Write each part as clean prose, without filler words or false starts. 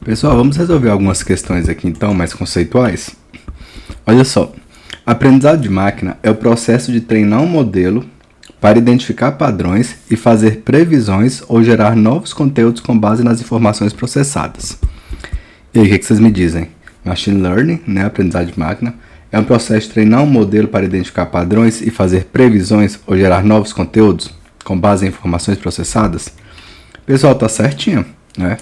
Pessoal, vamos resolver algumas questões aqui então, mais conceituais. Olha só, aprendizado de máquina é o processo de treinar um modelo para identificar padrões e fazer previsões ou gerar novos conteúdos com base nas informações processadas. E aí, o que vocês me dizem? Machine Learning, né, aprendizado de máquina, é um processo de treinar um modelo para identificar padrões e fazer previsões ou gerar novos conteúdos com base em informações processadas? Pessoal, tá certinho, né?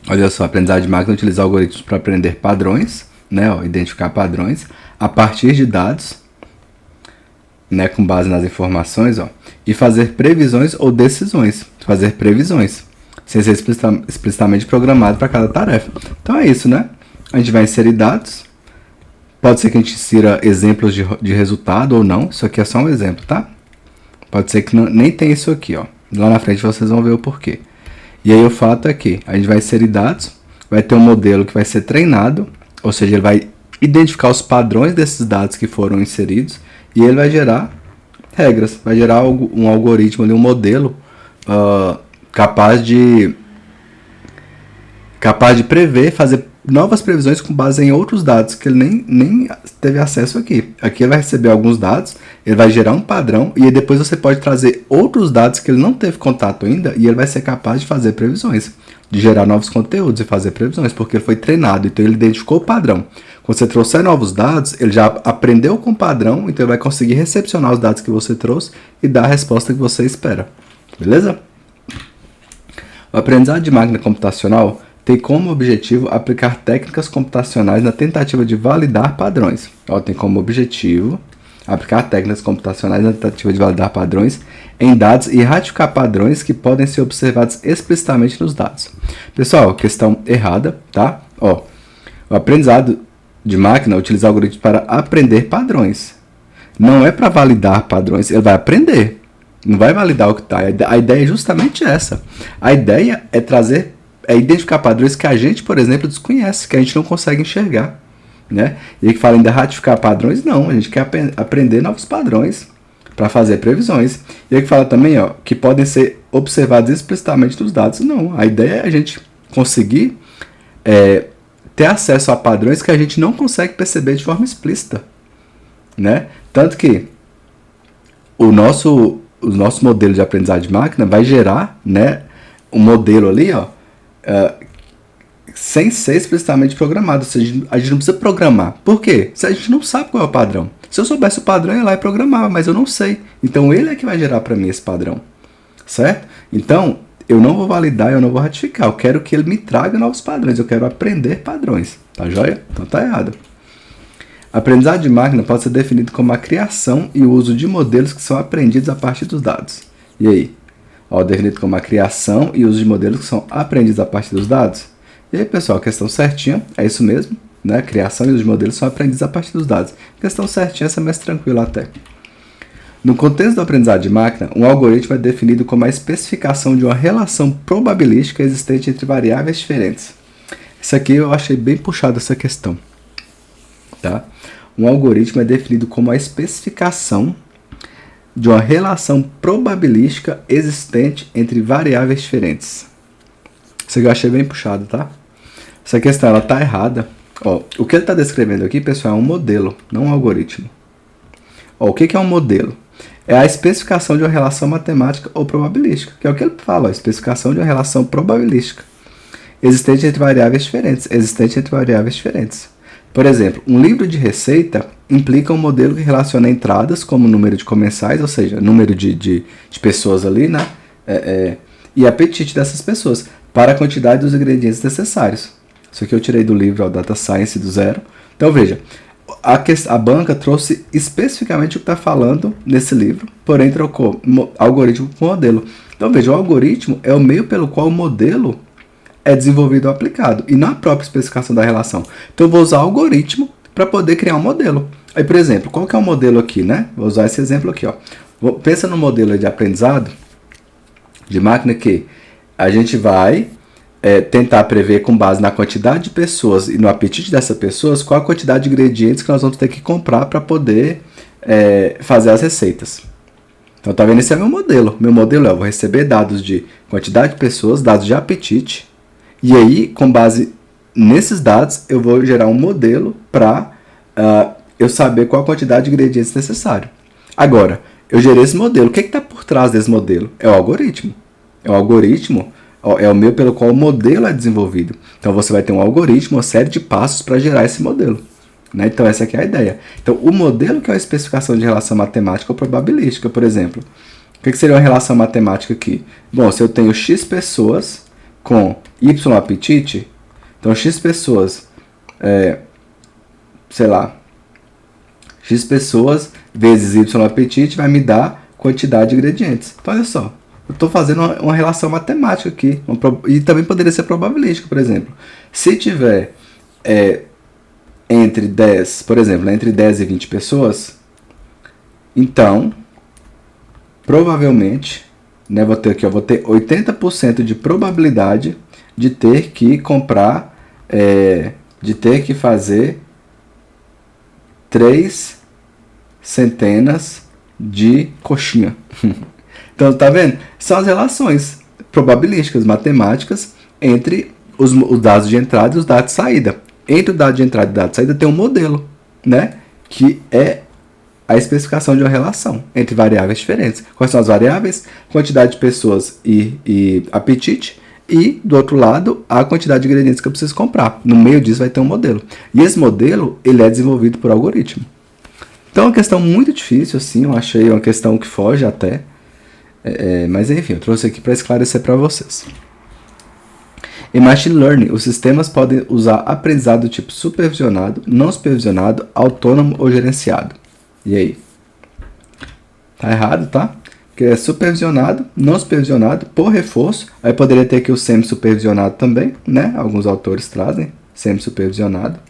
Olha só, aprendizado de máquina utiliza algoritmos para aprender padrões, né, identificar padrões a partir de dados, né, com base nas informações, e fazer previsões ou decisões, fazer previsões, sem ser explicitamente programado para cada tarefa. Então é isso, né? A gente vai inserir dados, pode ser que a gente insira exemplos de resultado ou não, isso aqui é só um exemplo, tá? Pode ser que nem tenha isso aqui, ó. Lá na frente vocês vão ver o porquê. E aí o fato é que a gente vai inserir dados, vai ter um modelo que vai ser treinado, ou seja, ele vai identificar os padrões desses dados que foram inseridos e ele vai gerar regras, vai gerar um algoritmo, um modelo capaz de prever, fazer novas previsões com base em outros dados que ele nem teve acesso aqui. Aqui ele vai receber alguns dados, ele vai gerar um padrão e depois você pode trazer outros dados que ele não teve contato ainda e ele vai ser capaz de fazer previsões, de gerar novos conteúdos e fazer previsões, porque ele foi treinado, então ele identificou o padrão. Quando você trouxer novos dados, ele já aprendeu com o padrão, então ele vai conseguir recepcionar os dados que você trouxe e dar a resposta que você espera. Beleza? O aprendizado de máquina computacional tem como objetivo aplicar técnicas computacionais na tentativa de validar padrões. Tem como objetivo aplicar técnicas computacionais na tentativa de validar padrões em dados e ratificar padrões que podem ser observados explicitamente nos dados. Pessoal, questão errada, tá? O aprendizado de máquina utiliza algoritmos para aprender padrões. Não é para validar padrões, ele vai aprender. Não vai validar o que está. A ideia é justamente essa. A ideia é identificar padrões que a gente, por exemplo, desconhece, que a gente não consegue enxergar, né? E aí que fala ainda ratificar padrões, não, a gente quer aprender novos padrões para fazer previsões. E aí que fala também, que podem ser observados explicitamente nos dados, não. A ideia é a gente conseguir ter acesso a padrões que a gente não consegue perceber de forma explícita, né? Tanto que o nosso modelo de aprendizagem de máquina vai gerar, né, um modelo ali, sem ser explicitamente programado. Ou seja, a gente não precisa programar. Por quê? Se a gente não sabe qual é o padrão. Se eu soubesse o padrão, eu ia lá e programava, mas eu não sei. Então ele é que vai gerar para mim esse padrão. Certo? Então, eu não vou validar, eu não vou ratificar. Eu quero que ele me traga novos padrões. Eu quero aprender padrões. Tá joia? Então tá errado. Aprendizado de máquina pode ser definido como a criação e o uso de modelos que são aprendidos a partir dos dados. E aí? Definido como a criação e uso de modelos que são aprendidos a partir dos dados. E aí, pessoal, questão certinha, é isso mesmo, né? Criação e uso de modelos são aprendidos a partir dos dados. Questão certinha, essa é mais tranquila até. No contexto do aprendizado de máquina, um algoritmo é definido como a especificação de uma relação probabilística existente entre variáveis diferentes. Isso aqui eu achei bem puxado essa questão, tá? Um algoritmo é definido como a especificação de uma relação probabilística existente entre variáveis diferentes. Isso aqui eu achei bem puxado, tá? Essa questão, ela tá errada. O que ele está descrevendo aqui, pessoal, é um modelo, não um algoritmo. O que é um modelo? É a especificação de uma relação matemática ou probabilística, que é o que ele fala, a especificação de uma relação probabilística existente entre variáveis diferentes. Por exemplo, um livro de receita implica um modelo que relaciona entradas como número de comensais, ou seja, número de pessoas ali, né? E apetite dessas pessoas, para a quantidade dos ingredientes necessários. Isso aqui eu tirei do livro Data Science do Zero. Então veja, a banca trouxe especificamente o que está falando nesse livro, porém trocou algoritmo com modelo. Então veja, o algoritmo é o meio pelo qual o modelo é desenvolvido ou aplicado, e não a própria especificação da relação. Então eu vou usar o algoritmo para poder criar um modelo. Aí, por exemplo, qual que é o modelo aqui, né? Vou usar esse exemplo aqui, Pensa no modelo de aprendizado de máquina que a gente vai tentar prever com base na quantidade de pessoas e no apetite dessas pessoas qual a quantidade de ingredientes que nós vamos ter que comprar para poder fazer as receitas. Então, tá vendo? Esse é meu modelo. Meu modelo eu vou receber dados de quantidade de pessoas, dados de apetite, E aí, com base nesses dados, eu vou gerar um modelo para eu saber qual a quantidade de ingredientes necessário. Agora, eu gerei esse modelo. O que está por trás desse modelo? É o algoritmo. É o algoritmo, é o meio pelo qual o modelo é desenvolvido. Então, você vai ter um algoritmo, uma série de passos para gerar esse modelo. Né? Então, essa aqui é a ideia. Então, o modelo que é a especificação de relação matemática ou probabilística, por exemplo. O que seria uma relação matemática aqui? Bom, se eu tenho X pessoas com Y apetite, então X pessoas, sei lá, X pessoas vezes Y apetite vai me dar quantidade de ingredientes. Então, olha só, eu estou fazendo uma relação matemática aqui. E também poderia ser probabilística, por exemplo. Se tiver entre 10, por exemplo, entre 10 e 20 pessoas, então, provavelmente, né, vou ter 80% de probabilidade de ter que comprar, de ter que fazer 3 centenas de coxinha. Então, tá vendo? São as relações probabilísticas, matemáticas, entre os dados de entrada e os dados de saída. Entre o dado de entrada e o dado de saída tem um modelo, né? Que é a especificação de uma relação entre variáveis diferentes. Quais são as variáveis? Quantidade de pessoas e apetite. E, do outro lado, a quantidade de ingredientes que eu preciso comprar. No meio disso vai ter um modelo. E esse modelo, ele é desenvolvido por algoritmo. Então, é uma questão muito difícil, assim, eu achei uma questão que foge até. Mas, enfim, eu trouxe aqui para esclarecer para vocês. Em Machine Learning, os sistemas podem usar aprendizado do tipo supervisionado, não supervisionado, autônomo ou gerenciado. E aí? Tá errado, tá? Porque é supervisionado, não supervisionado, por reforço. Aí poderia ter aqui o semi-supervisionado também, né? Alguns autores trazem semi-supervisionado.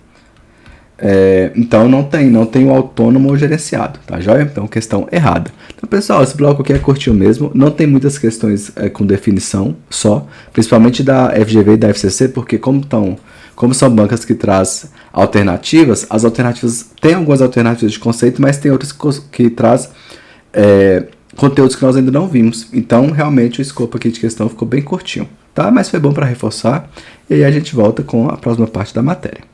Então não tem o autônomo ou gerenciado, tá joia? Então questão errada. Então pessoal, esse bloco aqui é curtinho mesmo, não tem muitas questões com definição só, principalmente da FGV e da FCC, porque como são bancas que traz alternativas, as alternativas, tem algumas alternativas de conceito, mas tem outras que traz conteúdos que nós ainda não vimos. Então realmente o escopo aqui de questão ficou bem curtinho, tá? Mas foi bom para reforçar, e aí a gente volta com a próxima parte da matéria.